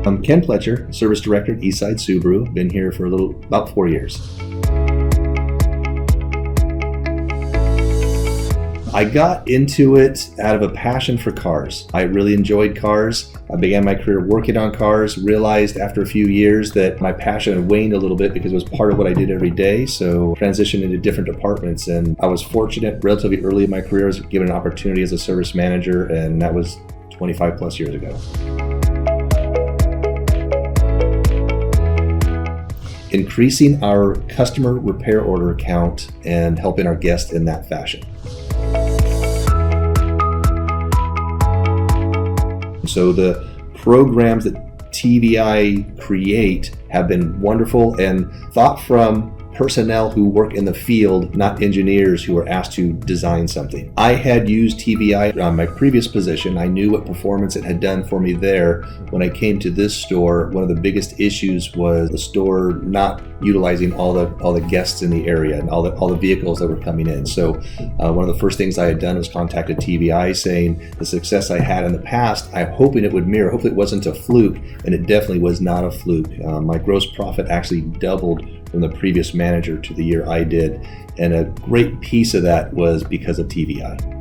I'm Ken Pletcher, Service Director at Eastside Subaru. Been here for about 4 years. I got into it out of a passion for cars. I really enjoyed cars. I began my career working on cars, realized after a few years that my passion had waned a little bit because it was part of what I did every day, so transitioned into different departments. And I was fortunate relatively early in my career. I was given an opportunity as a service manager, and that was 25 plus years ago. Increasing our customer repair order count and helping our guests in that fashion. So the programs that TVI create have been wonderful and thought from personnel who work in the field, not engineers who are asked to design something. I had used TVI on my previous position. I knew what performance it had done for me there. When I came to this store, one of the biggest issues was the store not utilizing all the guests in the area and all the vehicles that were coming in. So one of the first things I had done was contacted TVI saying the success I had in the past, I'm hoping it would mirror. Hopefully it wasn't a fluke, and it definitely was not a fluke. My gross profit actually doubled from the previous manager to the year I did, and a great piece of that was because of TVI.